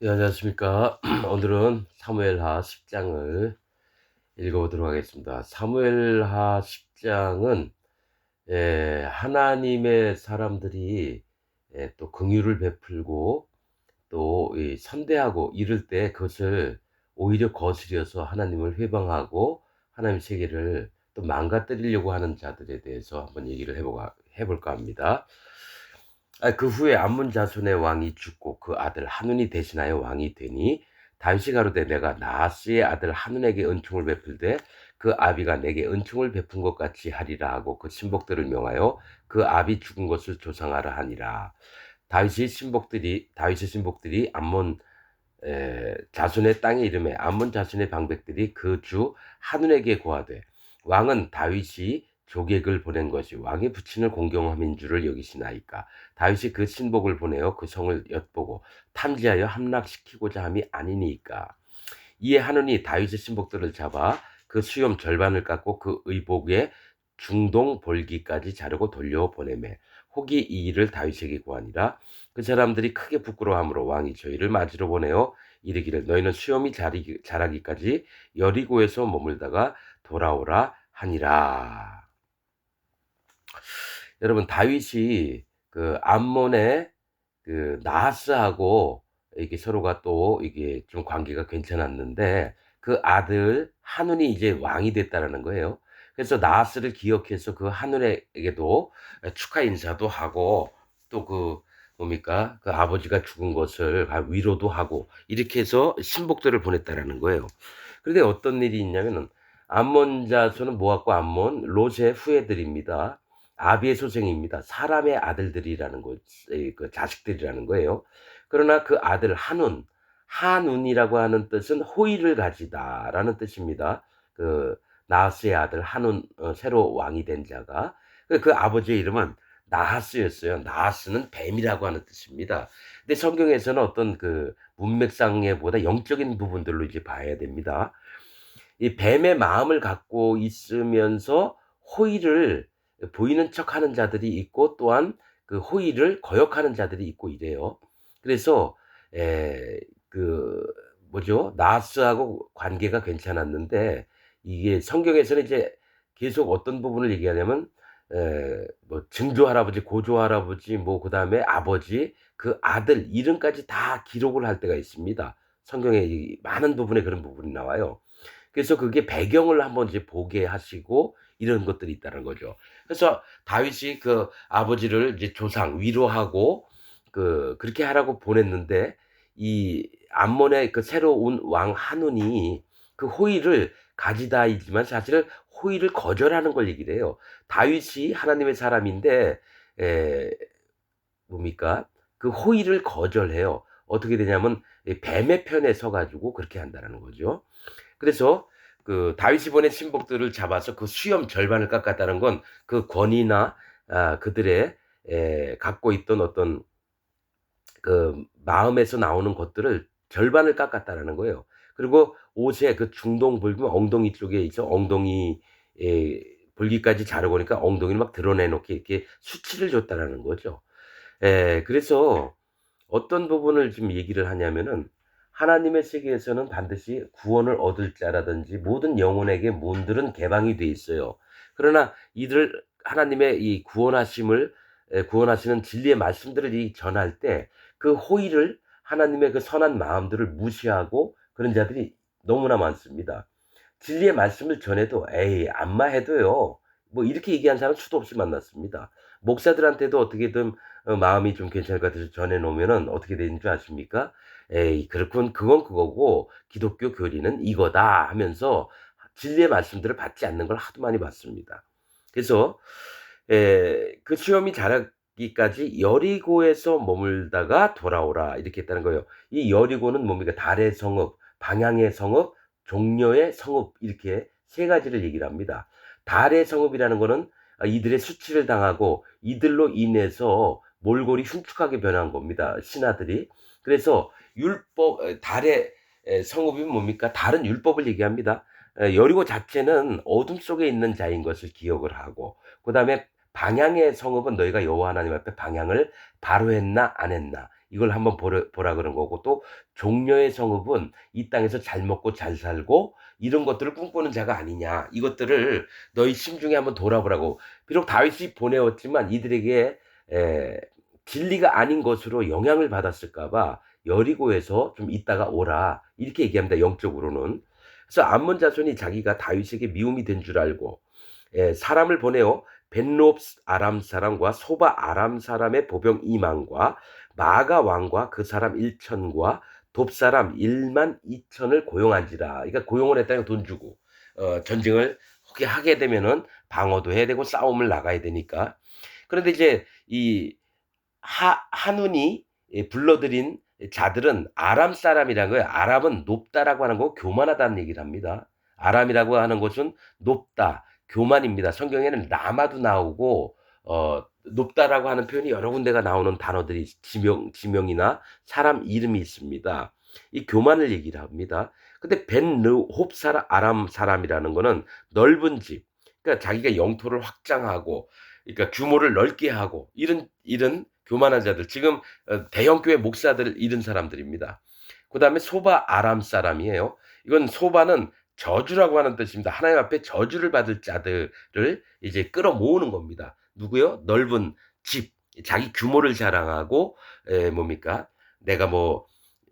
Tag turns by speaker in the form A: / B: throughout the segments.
A: 예, 안녕하십니까. 오늘은 사무엘하 10장을 읽어보도록 하겠습니다. 사무엘하 10장은 하나님의 사람들이 또 긍휼을 베풀고 또 선대하고 이럴 때 그것을 오히려 거스려서 하나님을 회방하고 하나님 세계를 또 망가뜨리려고 하는 자들에 대해서 한번 얘기를 해볼까 합니다. 그 후에 암몬 자손의 왕이 죽고 그 아들 하눈이 대신하여 왕이 되니 다윗이 가로되 내가 나하스의 아들 하눈에게 은총을 베풀되 그 아비가 내게 은총을 베푼 것 같이 하리라 하고 그 신복들을 명하여 그 아비 죽은 것을 조상하라 하니라. 다윗의 신복들이 암몬 자손의 땅에 이름에 암몬 자손의 방백들이 그 주 하눈에게 고하되 왕은 다윗이 조객을 보낸 것이 왕의 부친을 공경함인 줄을 여기시나이까. 다윗이 그 신복을 보내어 그 성을 엿보고 탐지하여 함락시키고자 함이 아니니까. 이에 하눈이 다윗의 신복들을 잡아 그 수염 절반을 깎고 그 의복의 중동 볼기까지 자르고 돌려보내매 혹이 이 일을 다윗에게 고하니라. 그 사람들이 크게 부끄러워하므로 왕이 저희를 맞으러 보내어 이르기를 너희는 수염이 자라기까지 여리고에서 머물다가 돌아오라 하니라. 여러분, 다윗이 그 암몬의 그 나하스하고 이게 서로가 또 이게 좀 관계가 괜찮았는데 그 아들 하눈이 이제 왕이 됐다라는 거예요. 그래서 나하스를 기억해서 그 하눈에게도 축하 인사도 하고 또 그 뭡니까? 그 아버지가 죽은 것을 위로도 하고 이렇게 해서 신복들을 보냈다라는 거예요. 그런데 어떤 일이 있냐면은 암몬 자손은 모압과 암몬, 롯의 후예들입니다. 아비의 소생입니다. 사람의 아들들이라는 거, 그 자식들이라는 거예요. 그러나 그 아들 한운이라고 하는 뜻은 호의를 가지다라는 뜻입니다. 그 나하스의 아들 한운, 새로 왕이 된 자가 그 아버지의 이름은 나하스였어요. 나하스는 뱀이라고 하는 뜻입니다. 근데 성경에서는 어떤 그 문맥상에보다 영적인 부분들로 이제 봐야 됩니다. 이 뱀의 마음을 갖고 있으면서 호의를 보이는 척하는 자들이 있고 또한 그 호의를 거역하는 자들이 있고 이래요. 그래서 그 뭐죠? 나하스하고 관계가 괜찮았는데 이게 성경에서는 이제 계속 어떤 부분을 얘기하냐면 뭐 증조 할아버지, 고조 할아버지, 뭐 그다음에 아버지, 그 아들 이름까지 다 기록을 할 때가 있습니다. 성경에 이 많은 부분에 그런 부분이 나와요. 그래서 그게 배경을 한번 이제 보게 하시고 이런 것들이 있다는 거죠. 그래서 다윗이 그 아버지를 이제 조상 위로하고 그렇게 하라고 보냈는데 이 암몬의 그 새로 온 왕 한운이 그 호의를 가지다이지만 사실은 호의를 거절하는 걸 얘기를 해요. 다윗이 하나님의 사람인데 에 뭡니까? 그 호의를 거절해요. 어떻게 되냐면 뱀의 편에 서 가지고 그렇게 한다라는 거죠. 그래서 그 다윗이 보낸 신복들을 잡아서 그 수염 절반을 깎았다는 건 그 권위나 그들의 갖고 있던 어떤 그 마음에서 나오는 것들을 절반을 깎았다라는 거예요. 그리고 옷에 그 중동 볼기면 엉덩이 쪽에 있죠. 엉덩이 볼기까지 자르고 그러니까 엉덩이를 막 드러내놓게 이렇게 수치를 줬다라는 거죠. 그래서 어떤 부분을 지금 얘기를 하냐면은 하나님의 세계에서는 반드시 구원을 얻을 자라든지 모든 영혼에게 문들은 개방이 돼 있어요. 그러나 이들 하나님의 이 구원하시는 진리의 말씀들을 전할 때 그 호의를 하나님의 그 선한 마음들을 무시하고 그런 자들이 너무나 많습니다. 진리의 말씀을 전해도 에이 안마해도요. 뭐 이렇게 얘기하는 사람 수도 없이 만났습니다. 목사들한테도 어떻게든 마음이 좀 괜찮을 것 같아서 전해 놓으면은 어떻게 되는 줄 아십니까? "에이 그렇군. 그건 그거고 기독교 교리는 이거다." 하면서 진리의 말씀들을 받지 않는 걸 하도 많이 봤습니다. 그래서 그 수염이 자라기까지 여리고에서 머물다가 돌아오라 이렇게 했다는 거예요. 이 여리고는 뭡니까? 달의 성읍, 방향의 성읍, 종려의 성읍 이렇게 세 가지를 얘기를 합니다. 달의 성읍이라는 거는 이들의 수치를 당하고 이들로 인해서 몰골이 흉측하게 변한 겁니다, 신하들이. 그래서 달의 성읍이 뭡니까? 달은 율법을 얘기합니다. 여리고 자체는 어둠 속에 있는 자인 것을 기억을 하고 그다음에 방향의 성읍은 너희가 여호와 하나님 앞에 방향을 바로 했나 안 했나 이걸 한번 보라 그런 거고 또 종려의 성읍은 이 땅에서 잘 먹고 잘 살고 이런 것들을 꿈꾸는 자가 아니냐. 이것들을 너희 심중에 한번 돌아보라고. 비록 다윗이 보내었지만 이들에게 에 진리가 아닌 것으로 영향을 받았을까 봐 여리고에서 좀 있다가 오라. 이렇게 얘기합니다, 영적으로는. 그래서 암몬 자손이 자기가 다윗에게 미움이 된 줄 알고 사람을 보내어 벤롭 아람 사람과 소바 아람 사람의 보병 2만과 마가 왕과 그 사람 1천과 돕 사람 1만 2천을 고용한지라. 그러니까 고용을 했다는 돈 주고 전쟁을 하게 되면은 방어도 해야 되고 싸움을 나가야 되니까. 그런데 이제 이 한운이 불러들인 자들은 아람 사람이라는 거예요. 아람은 높다라고 하는 거 교만하다는 얘기를 합니다. 아람이라고 하는 것은 높다, 교만입니다. 성경에는 라마도 나오고 높다라고 하는 표현이 여러 군데가 나오는 단어들이 지명이나 사람 이름이 있습니다. 이 교만을 얘기를 합니다. 근데 벤르홉 사람 아람 사람이라는 거는 넓은 집, 그러니까 자기가 영토를 확장하고 그러니까 규모를 넓게 하고 이런 교만한 자들, 지금 대형 교회 목사들을 잃은 사람들입니다. 그다음에 소바 아람 사람이에요. 이건 소바는 저주라고 하는 뜻입니다. 하나님 앞에 저주를 받을 자들을 이제 끌어모으는 겁니다. 누구요? 넓은 집, 자기 규모를 자랑하고 뭡니까? 내가 뭐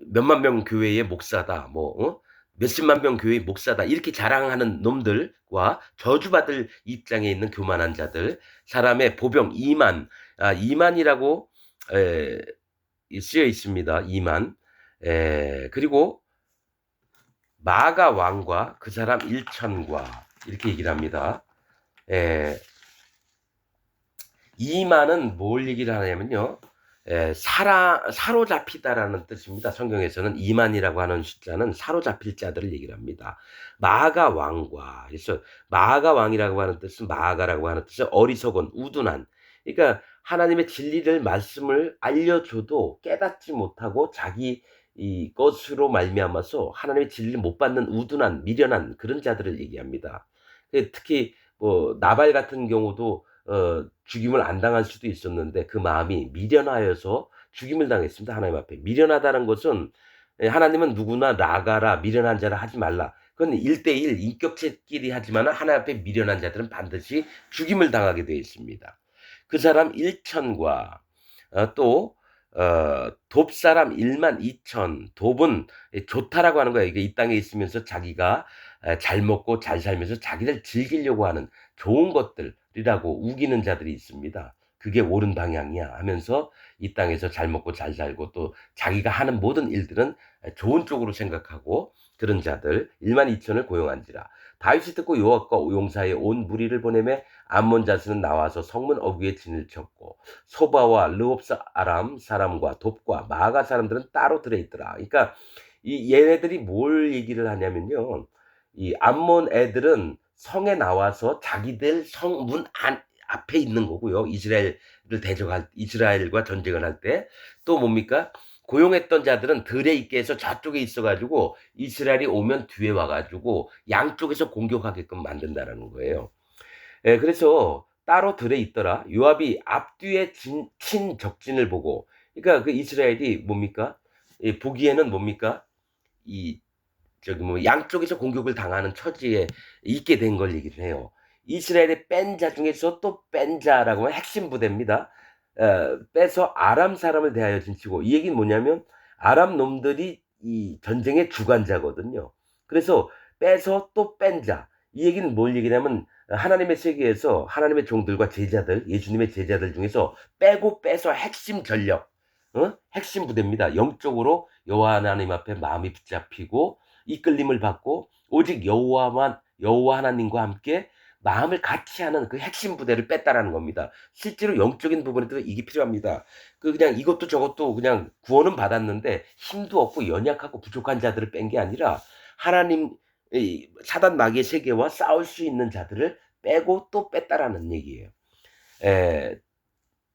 A: 몇만 명 교회의 목사다. 몇십만 명 교회의 목사다. 이렇게 자랑하는 놈들과 저주받을 입장에 있는 교만한 자들, 사람의 보병 2만, 2만이라고 쓰여 있습니다. 2만. 그리고 마가 왕과 그 사람 1천과 이렇게 얘기를 합니다. 2만은 뭘 얘기를 하냐면요. 사로잡히다라는 뜻입니다. 성경에서는 2만이라고 하는 숫자는 사로잡힐 자들을 얘기를 합니다. 마가 왕과, 그래서 마가 왕이라고 하는 뜻은 마가라고 하는 뜻은 어리석은, 우둔한. 그러니까 하나님의 진리를 말씀을 알려줘도 깨닫지 못하고 자기 이 것으로 말미암아서 하나님의 진리를 못 받는 우둔한, 미련한 그런 자들을 얘기합니다. 특히 뭐 나발 같은 경우도 죽임을 안 당할 수도 있었는데 그 마음이 미련하여서 죽임을 당했습니다. 하나님 앞에. 미련하다는 것은 하나님은 누구나 나가라, 미련한 자라 하지 말라. 그건 1대1 인격체끼리 하지만 하나님 앞에 미련한 자들은 반드시 죽임을 당하게 되어 있습니다. 그 사람 1천과 또 돕 사람 1만 2천. 돕은 좋다라고 하는 거예요. 이게 이 땅에 있으면서 자기가 잘 먹고 잘 살면서 자기를 즐기려고 하는 좋은 것들이라고 우기는 자들이 있습니다. 그게 옳은 방향이야 하면서 이 땅에서 잘 먹고 잘 살고 또 자기가 하는 모든 일들은 좋은 쪽으로 생각하고 그런 자들 1만 2천을 고용한지라. 다윗이 듣고 요압과 용사의 온 무리를 보내매 암몬 자손은 나와서 성문 어귀에 진을 쳤고 소바와 르홉사 아람 사람과 돕과 마가 사람들은 따로 들어있더라. 그러니까 이 얘네들이 뭘 얘기를 하냐면요. 이 암몬 애들은 성에 나와서 자기들 성문 앞에 있는 거고요. 이스라엘과 전쟁을 할 때 또 뭡니까? 고용했던 자들은 들에 있게 해서 저쪽에 있어가지고 이스라엘이 오면 뒤에 와가지고 양쪽에서 공격하게끔 만든다라는 거예요. 그래서 따로 들에 있더라. 요압이 앞뒤에 친 적진을 보고, 그러니까 그 이스라엘이 뭡니까? 보기에는 뭡니까? 이 양쪽에서 공격을 당하는 처지에 있게 된 걸 얘기를 해요. 이스라엘의 뺀 자 중에서 또 뺀 자라고 하면 핵심 부대입니다. 빼서 아람 사람을 대하여 진치고, 이 얘기는 뭐냐면 아람 놈들이 이 전쟁의 주관자거든요. 그래서 빼서 또 뺀 자. 이 얘기는 뭘 얘기냐면 하나님의 세계에서 하나님의 종들과 제자들, 예수님의 제자들 중에서 빼고 빼서 핵심 전력, 핵심 부대입니다. 영적으로 여호와 하나님 앞에 마음이 붙잡히고 이끌림을 받고 오직 여호와 하나님과 함께 마음을 같이 하는 그 핵심 부대를 뺐다라는 겁니다. 실제로 영적인 부분에도 이게 필요합니다. 그냥 이것도 저것도 그냥 구원은 받았는데 힘도 없고 연약하고 부족한 자들을 뺀 게 아니라 하나님 사단 마귀의 세계와 싸울 수 있는 자들을 빼고 또 뺐다라는 얘기예요.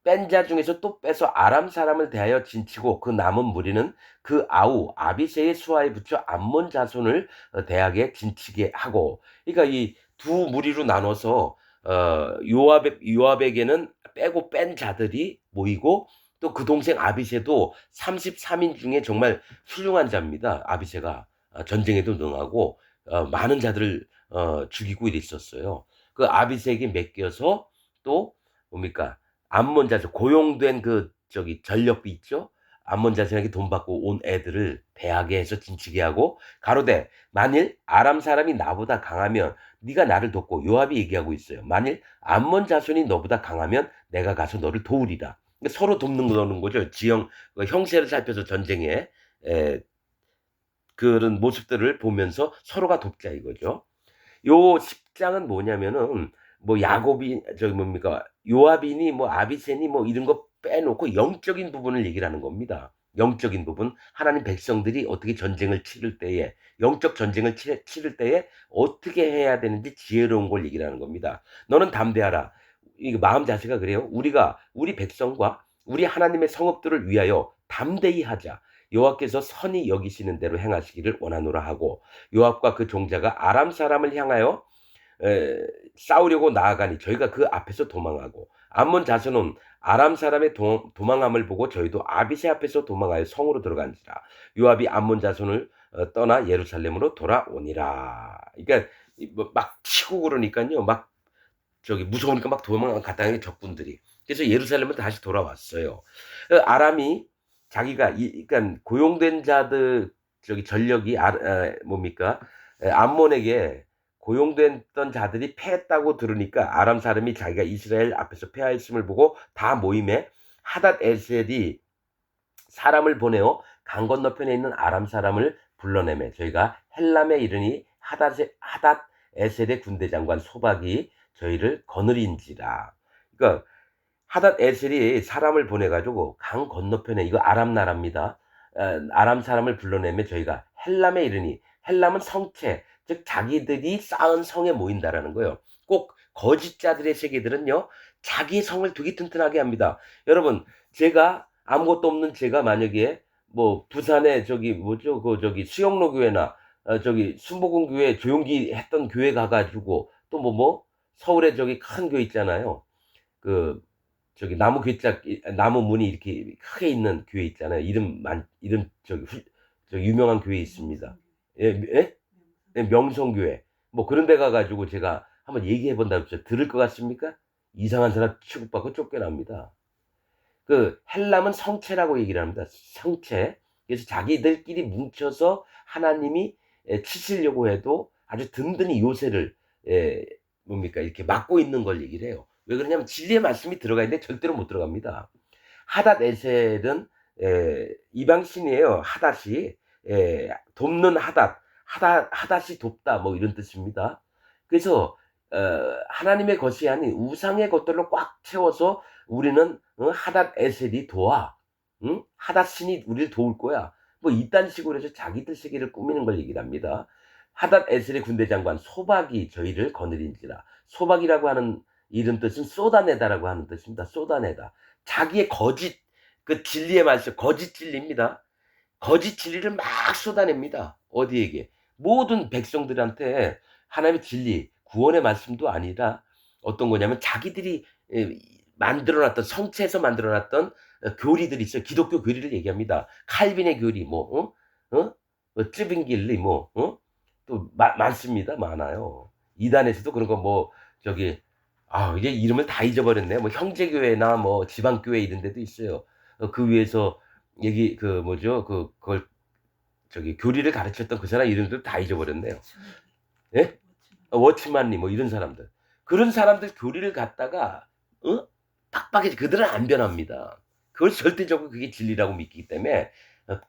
A: 뺀 자 중에서 또 빼서 아람 사람을 대하여 진치고 그 남은 무리는 그 아우 아비새의 수하에 붙여 암몬 자손을 대하게 진치게 하고. 그러니까 이 두 무리로 나눠서 요압에게는 빼고 뺀 자들이 모이고 또 그 동생 아비새도 33인 중에 정말 훌륭한 자입니다. 아비새가 전쟁에도 능하고 많은 자들을 죽이고 이랬었어요. 그 아비새에게 맡겨서 또 뭡니까 암몬 자손 고용된 그 저기 전력비 있죠? 암몬 자손에게 돈 받고 온 애들을 배하게 해서 진치게 하고 가로되 만일 아람 사람이 나보다 강하면 네가 나를 돕고 요압이 얘기하고 있어요. 만일 암몬 자손이 너보다 강하면 내가 가서 너를 도우리라. 그러니까 서로 돕는 거는 거죠. 지형 형세를 살펴서 전쟁에 에, 그런 모습들을 보면서 서로가 돕자 이거죠. 요 10장은 뭐냐면은 뭐 야곱이 저기 뭡니까 요압이니 뭐 아비새니 뭐 이런 거 빼놓고 영적인 부분을 얘기를 하는 겁니다. 영적인 부분 하나님 백성들이 어떻게 전쟁을 치를 때에 영적 전쟁을 치를 때에 어떻게 해야 되는지 지혜로운 걸 얘기를 하는 겁니다. 너는 담대하라. 이게 마음 자세가 그래요. 우리가 우리 백성과 우리 하나님의 성읍들을 위하여 담대히 하자. 여호와께서 선히 여기시는 대로 행하시기를 원하노라 하고 요압과 그 종자가 아람 사람을 향하여 싸우려고 나아가니 저희가 그 앞에서 도망하고 암몬 자손은 아람 사람의 도망함을 보고 저희도 아비새 앞에서 도망하여 성으로 들어간지라 요압이 암몬 자손을 떠나 예루살렘으로 돌아오니라. 그러니까 막 치고 그러니까요. 막 저기 무서우니까 막 도망갔다는 게 적군들이. 그래서 예루살렘으로 다시 돌아왔어요. 아람이 자기가 그러니까 고용된 자들 저기 전력이 뭡니까 암몬에게 고용됐던 자들이 패했다고 들으니까 아람 사람이 자기가 이스라엘 앞에서 패하였음을 보고 다 모임에 하닷 에셀이 사람을 보내어 강 건너편에 있는 아람 사람을 불러내매 저희가 헬람에 이르니 하닷 에셀의 군대 장관 소박이 저희를 거느린지라. 그러니까 하닷 에셀이 사람을 보내가지고 강 건너편에 이거 아람 나라입니다. 아람 사람을 불러내며 저희가 헬람에 이르니 헬람은 성체 즉 자기들이 쌓은 성에 모인다라는 거예요. 꼭 거짓자들의 세계들은요 자기 성을 되게 튼튼하게 합니다. 여러분 제가 아무것도 없는 제가 만약에 뭐 부산에 저기 뭐죠 그 저기 수영로 교회나 저기 순복음 교회 조용기 했던 교회 가가지고 또 서울에 저기 큰 교회 있잖아요. 그 저기 나무 괴짝 나무 문이 이렇게 크게 있는 교회 있잖아요. 이름 저기 유명한 교회 있습니다. 예, 예? 예, 명성교회. 뭐 그런 데 가가지고 제가 한번 얘기해 본다고 했죠. 들을 것 같습니까? 이상한 사람 취급받고 쫓겨납니다. 그 헬람은 성체라고 얘기를 합니다. 성체. 그래서 자기들끼리 뭉쳐서 하나님이 치시려고 해도 아주 든든히 요새를 뭡니까 이렇게 막고 있는 걸 얘기를 해요. 왜 그러냐면 진리의 말씀이 들어가 있는데 절대로 못 들어갑니다. 하닷 에셀은 이방 신이에요. 하닷이 돕는 하닷이 돕다 뭐 이런 뜻입니다. 그래서 하나님의 것이 아닌 우상의 것들로 꽉 채워서 우리는 하닷 에셀이 도와. 응? 하닷 신이 우리를 도울 거야. 뭐 이딴 식으로 해서 자기들 세계를 꾸미는 걸 얘기를 합니다. 하닷 에셀의 군대 장관 소박이 저희를 거느린지라. 소박이라고 하는 이름 뜻은 쏟아내다라고 하는 뜻입니다. 쏟아내다. 자기의 거짓 그 진리의 말씀 거짓 진리입니다. 거짓 진리를 막 쏟아냅니다. 어디에게? 모든 백성들한테 하나님의 진리, 구원의 말씀도 아니라 어떤 거냐면 자기들이 만들어놨던 성체에서 만들어놨던 교리들이 있어요. 기독교 교리를 얘기합니다. 칼빈의 교리, 쯔빙길리, 또 많습니다. 많아요. 이단에서도 그런 거 저기 이제 이름을 다 잊어버렸네. 뭐 형제교회나 뭐 지방교회 이런 데도 있어요. 그 위에서 그 뭐죠? 그걸 저기 교리를 가르쳤던 그 사람 이름도 다 잊어버렸네요. 예? 워치만님 뭐 이런 사람들. 그런 사람들 교리를 갖다가 빡빡해지 그들은 안 변합니다. 그걸 절대적으로 그게 진리라고 믿기 때문에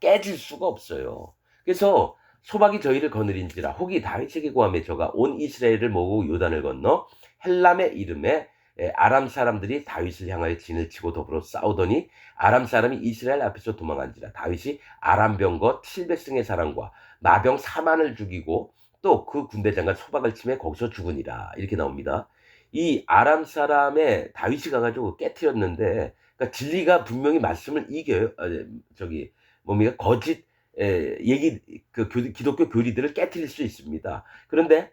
A: 깨질 수가 없어요. 그래서 소박이 저희를 거느린지라 혹이 다윗에게 구하며 저가 온 이스라엘을 모으고 요단을 건너 헬람의 이름에 아람 사람들이 다윗을 향하여 진을 치고 더불어 싸우더니 아람 사람이 이스라엘 앞에서 도망한지라 다윗이 아람 병거 700승의 사람과 마병 4만을 죽이고 또 그 군대 장관 소박을 치매 거기서 죽으니라 이렇게 나옵니다. 이 아람 사람의 다윗이 가가지고 깨트렸는데 그러니까 진리가 분명히 말씀을 이겨요. 저기 뭡니까 거짓 얘기 기독교 교리들을 깨트릴 수 있습니다. 그런데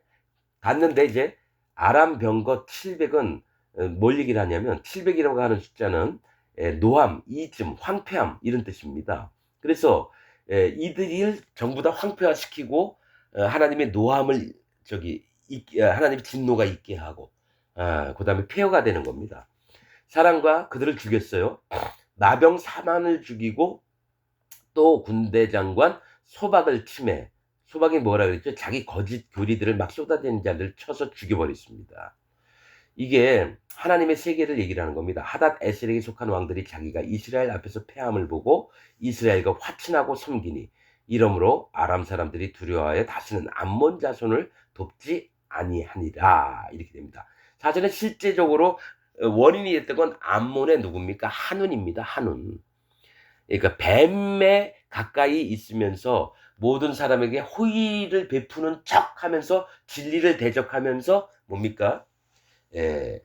A: 갔는데 이제 아람 병거 700은 뭘 얘기를 하냐면 700이라고 하는 숫자는 노함, 이즘, 황폐함 이런 뜻입니다. 그래서 이들을 전부 다 황폐화시키고 하나님의 노함을 하나님의 진노가 있게 하고 그다음에 폐허가 되는 겁니다. 사람과 그들을 죽였어요. 나병 사만을 죽이고 또 군대 장관 소박을 침해. 소박이 뭐라 그랬죠? 자기 거짓 교리들을 막 쏟아내는 자들을 쳐서 죽여버렸습니다. 이게 하나님의 세계를 얘기를 하는 겁니다. 하닷 에셀에게 속한 왕들이 자기가 이스라엘 앞에서 패함을 보고 이스라엘과 화친하고 섬기니 이러므로 아람 사람들이 두려워하여 다시는 암몬 자손을 돕지 아니하니라 이렇게 됩니다. 사실은 실제적으로 원인이 됐던 건 암몬의 누굽니까? 한운입니다. 한운. 그러니까 뱀에 가까이 있으면서 모든 사람에게 호의를 베푸는 척하면서 진리를 대적하면서 뭡니까? 예,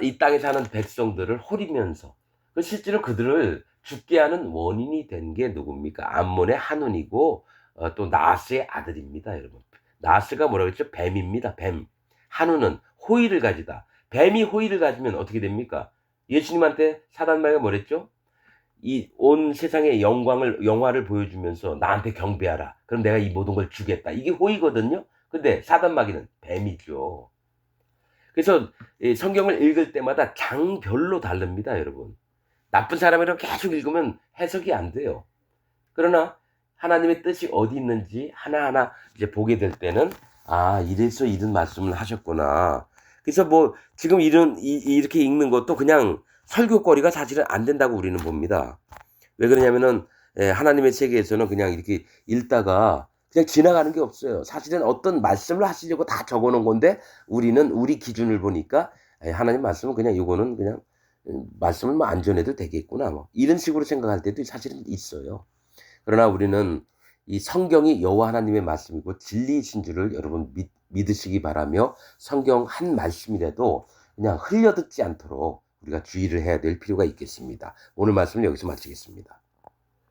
A: 이 땅에 사는 백성들을 호리면서 실제로 그들을 죽게 하는 원인이 된 게 누굽니까? 암몬의 한운이고 또 나스의 아들입니다, 여러분. 나스가 뭐라고 했죠? 뱀입니다. 뱀. 한운은 호의를 가지다. 뱀이 호의를 가지면 어떻게 됩니까? 예수님한테 사단마귀가 뭐랬죠? 이 온 세상의 영화를 보여주면서 나한테 경배하라. 그럼 내가 이 모든 걸 주겠다. 이게 호의거든요. 근데 사단마귀는 뱀이죠. 그래서 성경을 읽을 때마다 장별로 다릅니다, 여러분. 나쁜 사람이라고 계속 읽으면 해석이 안 돼요. 그러나 하나님의 뜻이 어디 있는지 하나하나 이제 보게 될 때는 이래서 이런 말씀을 하셨구나. 그래서 뭐 지금 이렇게 읽는 것도 그냥 설교거리가 사실은 안 된다고 우리는 봅니다. 왜 그러냐면은 하나님의 세계에서는 그냥 이렇게 읽다가 그냥 지나가는 게 없어요. 사실은 어떤 말씀을 하시려고 다 적어 놓은 건데 우리는 우리 기준을 보니까 하나님 말씀은 그냥 이거는 그냥 말씀을 뭐 안 전해도 되겠구나 뭐 이런 식으로 생각할 때도 사실은 있어요. 그러나 우리는 이 성경이 여호와 하나님의 말씀이고 진리이신 줄을 여러분 믿으시기 바라며 성경 한 말씀이라도 그냥 흘려듣지 않도록 우리가 주의를 해야 될 필요가 있겠습니다. 오늘 말씀은 여기서 마치겠습니다.